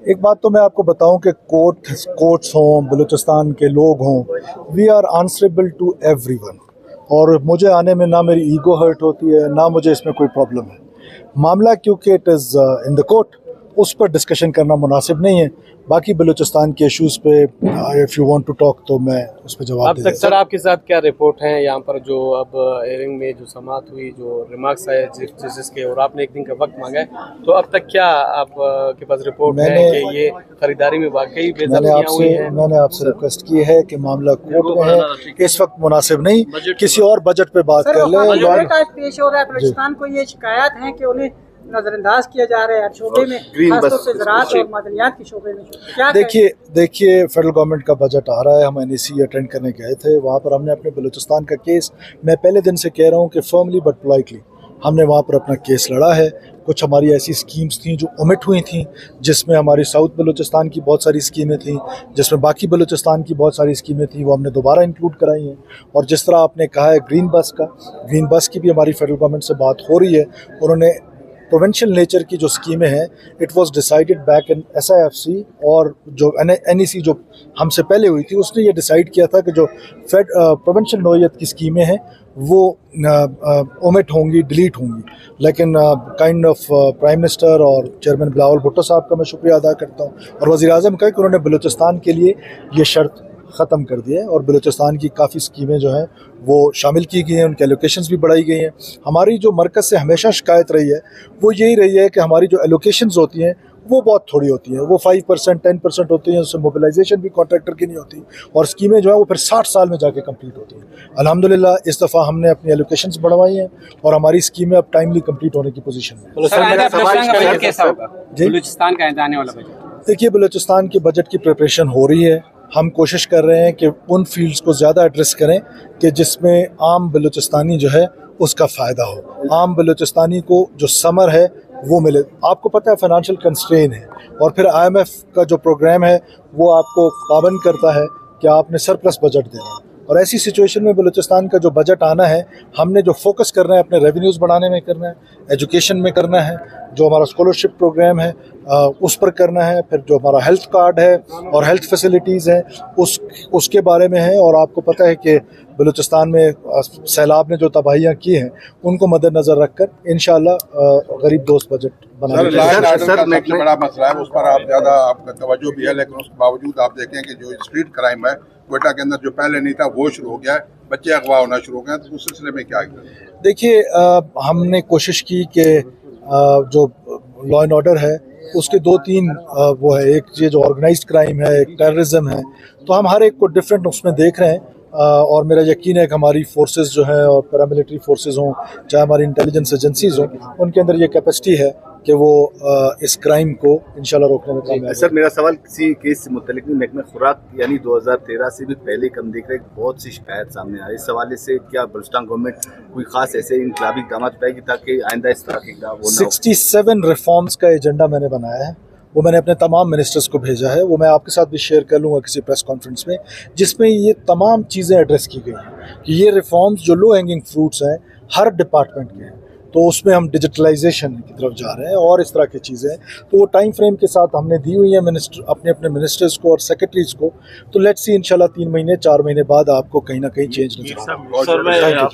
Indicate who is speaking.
Speaker 1: एक बात तो मैं आपको बताऊं कि कोर्ट्स हों, बलूचिस्तान के लोग हों, we are answerable to everyone. और मुझे आने में ना मेरी ईगो हर्ट होती है, ना मुझे इसमें कोई प्रॉब्लम है। मामला क्योंकि it is in the court, उस पर डिस्कशन करना मुनासिब नहीं है। बाकी बलूचिस्तान के इश्यूज़ पे if you want to talk तो मैं उस पर जवाब
Speaker 2: अब तक सर आपके साथ क्या रिपोर्ट है यहाँ पर, जो अब हेयरिंग में जो समाअत हुई, जो रिमार्क्स आए जजेस के, और आपने एक दिन का वक्त मांगा है, तो अब तक क्या आपके पास रिपोर्ट है कि ये खरीदारी में वाकई बेदखलियां हुई हैं?
Speaker 1: मैंने आपसे रिक्वेस्ट की है कि मामला कोर्ट में है, इस वक्त मुनासिब नहीं, किसी और बजट पे बात कर ले।
Speaker 3: पेश हो रहा है बलूचिस्तान को ये शिकायत है कि उन्हें नजरअंदाज किया जा रहा है शोबे में, खासतौर से ज़राअत और मादनियात के शोबे में। क्या
Speaker 1: देखिए फेडरल गवर्नमेंट का बजट आ रहा है, हम NEC अटेंड करने गए थे, वहाँ पर हमने अपने बलूचिस्तान का केस, मैं पहले दिन से कह रहा हूँ कि फर्मली बट पोलाइटली हमने वहाँ पर अपना केस लड़ा है। कुछ हमारी ऐसी स्कीम्स थी जो ओमिट हुई थी, जिसमें हमारी साउथ बलूचिस्तान की बहुत सारी स्कीमें थी, जिसमें बाकी बलूचिस्तान की बहुत सारी स्कीमें थी, वो हमने दोबारा इंक्लूड कराई हैं। और जिस तरह आपने कहा है ग्रीन बस की भी हमारी फेडरल गवर्नमेंट से बात हो रही है। उन्होंने प्रोविंशियल नेचर की जो स्कीमें हैं, it was decided back in SIFC, और जो NEC जो हमसे पहले हुई थी, उसने ये डिसाइड किया था कि जो प्रोविंशियल नौयत की स्कीमें हैं वो ओमिट होंगी, डिलीट होंगी। लेकिन काइंड ऑफ प्राइम मिनिस्टर और चेयरमैन बिलावल भुट्टो साहब का मैं शुक्रिया अदा करता हूँ, और वज़ीर-ए-आज़म का कि उन्होंने बलूचिस्तान के लिए ये शर्त ख़त्म कर दिया है, और बलूचिस्तान की काफ़ी स्कीमें जो हैं वो शामिल की गई हैं, उनके एलोकेशंस भी बढ़ाई गई हैं। हमारी जो मरकज़ से हमेशा शिकायत रही है वो यही रही है कि हमारी जो एलोकेशंस होती हैं वो बहुत थोड़ी होती हैं, वो 5% 10% होती हैं, उससे मोबिलाइजेशन भी कॉन्ट्रैक्टर की नहीं होती, और स्कीमें जो है वो फिर 60 साल में जाके कंप्लीट होती हैं। अल्हम्दुलिल्लाह इस दफ़ा हमने अपनी एलोकेशंस बढ़वाई हैं और हमारी स्कीमें अब टाइमली कंप्लीट होने की पोजीशन में। देखिए, बलूचिस्तान के बजट की प्रिपरेशन हो रही है, हम कोशिश कर रहे हैं कि उन फील्ड्स को ज़्यादा एड्रेस करें कि जिसमें आम बलूचिस्तानी जो है उसका फ़ायदा हो, आम बलूचिस्तानी को जो समर है वो मिले। आपको पता है फाइनेंशियल कंस्ट्रेन है, और फिर IMF का जो प्रोग्राम है वो आपको पाबंद करता है कि आपने सरप्लस बजट देना, और ऐसी सिचुएशन में बलूचिस्तान का जो बजट आना है, हमने जो फोकस करना है अपने रेवेन्यूज़ बढ़ाने में करना है, एजुकेशन में करना है, जो हमारा स्कॉलरशिप प्रोग्राम है उस पर करना है, फिर जो हमारा हेल्थ कार्ड है और हेल्थ फैसिलिटीज़ हैं उसके बारे में है। और आपको पता है कि बलूचिस्तान में सैलाब ने जो तबाहियाँ की हैं उनको मद्देनज़र रखकर इंशाअल्लाह गरीब दोस्त बजट बनाने
Speaker 4: सबसे बड़ा मसला है, उस पर आप ज़्यादा आपका तवज्जो भी है, लेकिन उसके बावजूद आप देखें कि जो स्ट्रीट क्राइम है क्वेटा के अंदर जो पहले नहीं था वो शुरू हो गया है, बच्चे अगवा होना शुरू हो गए, तो उस सिलसिले में क्या है?
Speaker 1: देखिए, हमने कोशिश की कि जो लॉ एंड ऑर्डर है उसके 2-3 वो है, एक ये जो ऑर्गेनाइज्ड क्राइम है, एक टेररिज्म है, तो हम हर एक को डिफरेंट उसमें देख रहे हैं। और मेरा यकीन है कि हमारी फोर्सेस जो हैं और पैरामिलिट्री फोर्सेस हों, चाहे हमारी इंटेलिजेंस एजेंसीज हों, उनके अंदर ये कैपेसिटी है कि वो इस क्राइम को इंशाल्लाह रोकने में कामयाब हों।
Speaker 5: सर, मेरा सवाल किसी केस से मुतल्लिक नहीं, महकमा खुराक यानी 2013 से भी पहले कम देख रहे बहुत सी शिकायत सामने आ रही है। इस हवाले से क्या बलूचिस्तान गवर्नमेंट कोई खास ऐसे इनकलाबी इक़दाम उठाएगी ताकि आइंदा इस तरह के
Speaker 1: 67 रिफॉर्म्स का एजेंडा मैंने बनाया है, वो मैंने अपने तमाम मिनिस्टर्स को भेजा है, वो मैं आपके साथ भी शेयर कर लूँगा किसी प्रेस कॉन्फ्रेंस में, जिसमें ये तमाम चीज़ें एड्रेस की गई हैं कि ये रिफॉर्म्स जो लो हैंगिंग फ्रूट्स हैं हर डिपार्टमेंट के हैं, तो उसमें हम डिजिटलाइजेशन की तरफ जा रहे हैं और इस तरह की चीज़ें, तो वो टाइम फ्रेम के साथ हमने दी हुई है अपने मिनिस्टर्स को और सेक्रेटरीज को। तो लेट्स सी इंशाल्लाह 3 महीने 4 महीने बाद आपको कहीं ना कहीं चेंज नजर आएगा।